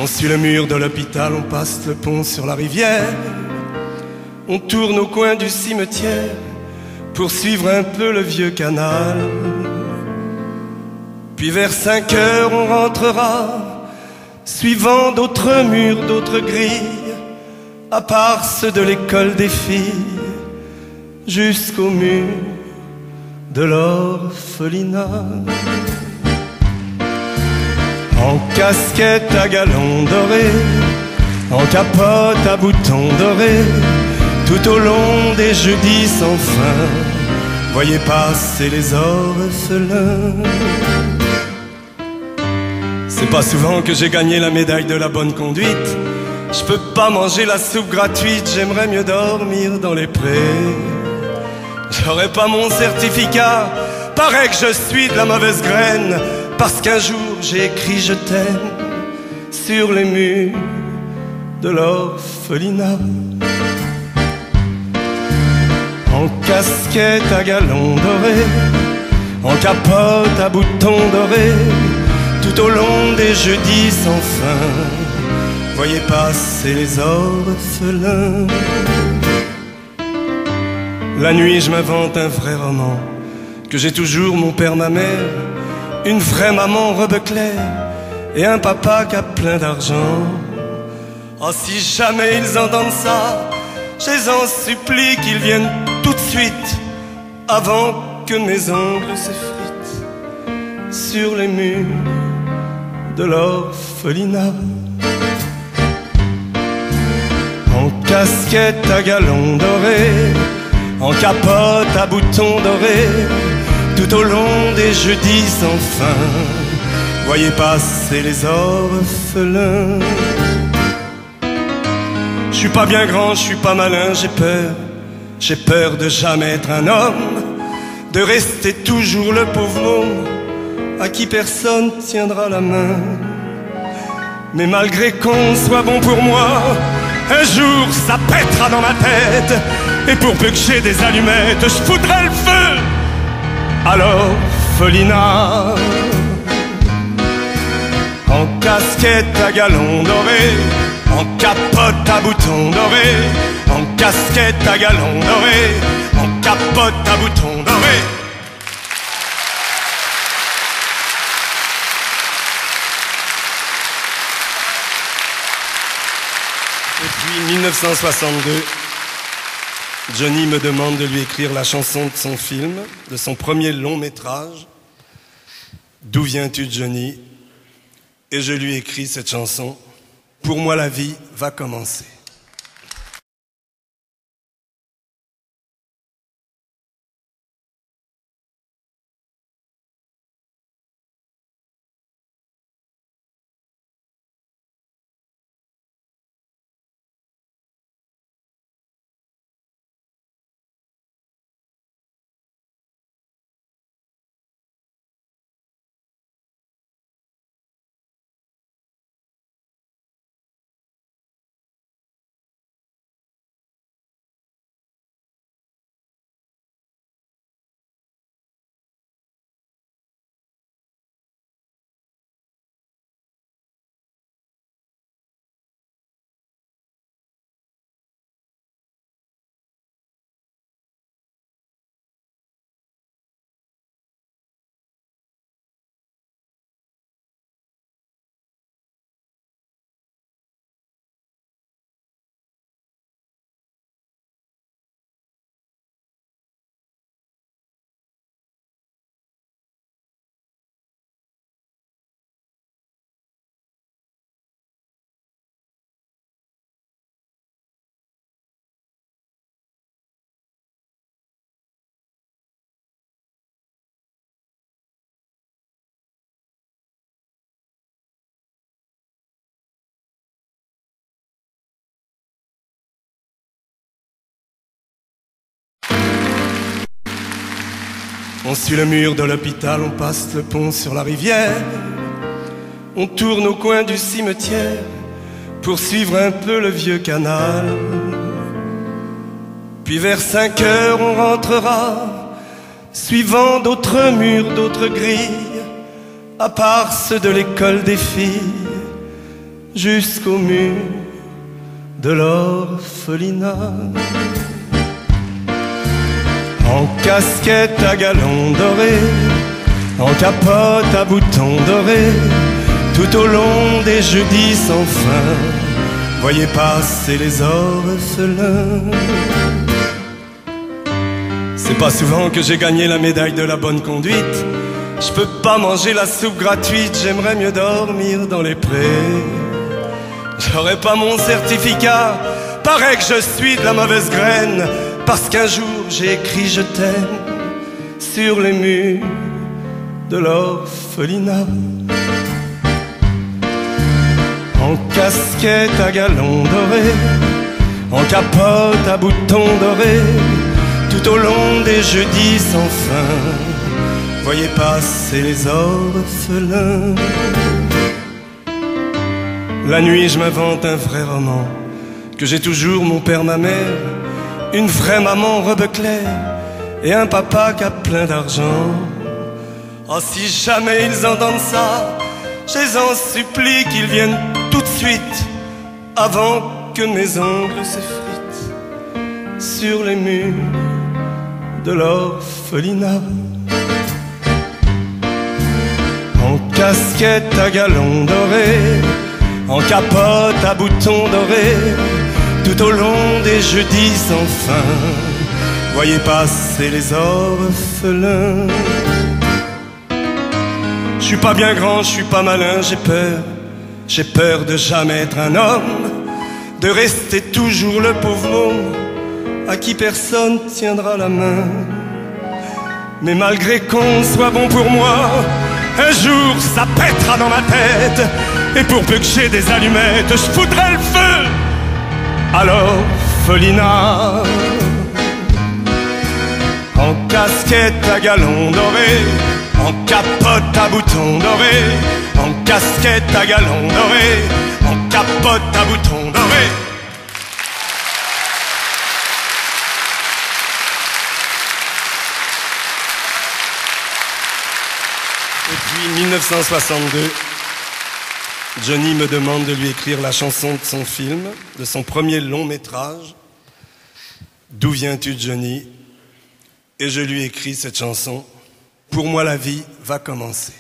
On suit le mur de l'hôpital, on passe le pont sur la rivière. On tourne au coin du cimetière pour suivre un peu le vieux canal. Puis vers 5 heures on rentrera, suivant d'autres murs, d'autres grilles, à part ceux de l'école des filles, jusqu'au mur de l'orphelinat. En casquette à galons dorés, en capote à boutons dorés, tout au long des jeudis sans fin, voyez passer les orphelins. C'est pas souvent que j'ai gagné la médaille de la bonne conduite. Je peux pas manger la soupe gratuite, j'aimerais mieux dormir dans les prés. J'aurais pas mon certificat, paraît que je suis de la mauvaise graine, parce qu'un jour j'ai écrit je t'aime sur les murs de l'orphelinat. En casquette à galons dorés, en capote à boutons dorés, tout au long des jeudis sans fin, voyez passer les orphelins. La nuit je m'invente un vrai roman, que j'ai toujours mon père, ma mère, une vraie maman robe claire et un papa qui a plein d'argent. Oh, si jamais ils entendent ça, je les en supplie qu'ils viennent tout de suite, avant que mes ongles s'effritent sur les murs de l'orphelinat. En casquette à galons dorés, en capote à boutons dorés, tout au long des jeudis sans fin, voyez passer les orphelins. Je suis pas bien grand, je suis pas malin, j'ai peur de jamais être un homme, de rester toujours le pauvre môme à qui personne tiendra la main. Mais malgré qu'on soit bon pour moi, un jour ça pètera dans ma tête, et pour peu que j'ai des allumettes, je foudrai le feu à l'orphelinat. En casquette à galons dorés, en capote à boutons dorés, en casquette à galons dorés, en capote à boutons dorés. Depuis 1962, Johnny me demande de lui écrire la chanson de son film, de son premier long métrage, D'où viens-tu Johnny? Et je lui écris cette chanson, Pour moi la vie va commencer. On suit le mur de l'hôpital, on passe le pont sur la rivière. On tourne au coin du cimetière pour suivre un peu le vieux canal. Puis vers 5 heures on rentrera, suivant d'autres murs, d'autres grilles, à part ceux de l'école des filles, jusqu'au mur de l'orphelinat. En casquette à galons dorés, en capote à boutons dorés, tout au long des jeudis sans fin, voyez passer les orphelins. C'est pas souvent que j'ai gagné la médaille de la bonne conduite. Je peux pas manger la soupe gratuite, j'aimerais mieux dormir dans les prés. J'aurais pas mon certificat, paraît que je suis de la mauvaise graine, parce qu'un jour j'ai écrit je t'aime sur les murs de l'orphelinat. En casquette à galons dorés, en capote à boutons dorés, tout au long des jeudis sans fin, voyez passer les orphelins. La nuit je m'invente un vrai roman, que j'ai toujours mon père, ma mère, une vraie maman robe claire et un papa qui a plein d'argent. Oh, si jamais ils entendent ça, je les en supplie qu'ils viennent tout de suite, avant que mes ongles s'effritent sur les murs de l'orphelinat. En casquette à galons dorés, en capote à boutons dorés, tout au long des jeudis sans fin, voyez passer les orphelins. Je suis pas bien grand, je suis pas malin, j'ai peur de jamais être un homme, de rester toujours le pauvre môme à qui personne tiendra la main. Mais malgré qu'on soit bon pour moi, un jour ça pètera dans ma tête, et pour peu que j'ai des allumettes, je foudrai le feu à l'orphelinat. En casquette à galons dorés, en capote à boutons dorés, en casquette à galons dorés, en capote à boutons dorés. Depuis 1962, Johnny me demande de lui écrire la chanson de son film, de son premier long métrage, D'où viens-tu Johnny? Et je lui écris cette chanson, Pour moi la vie va commencer.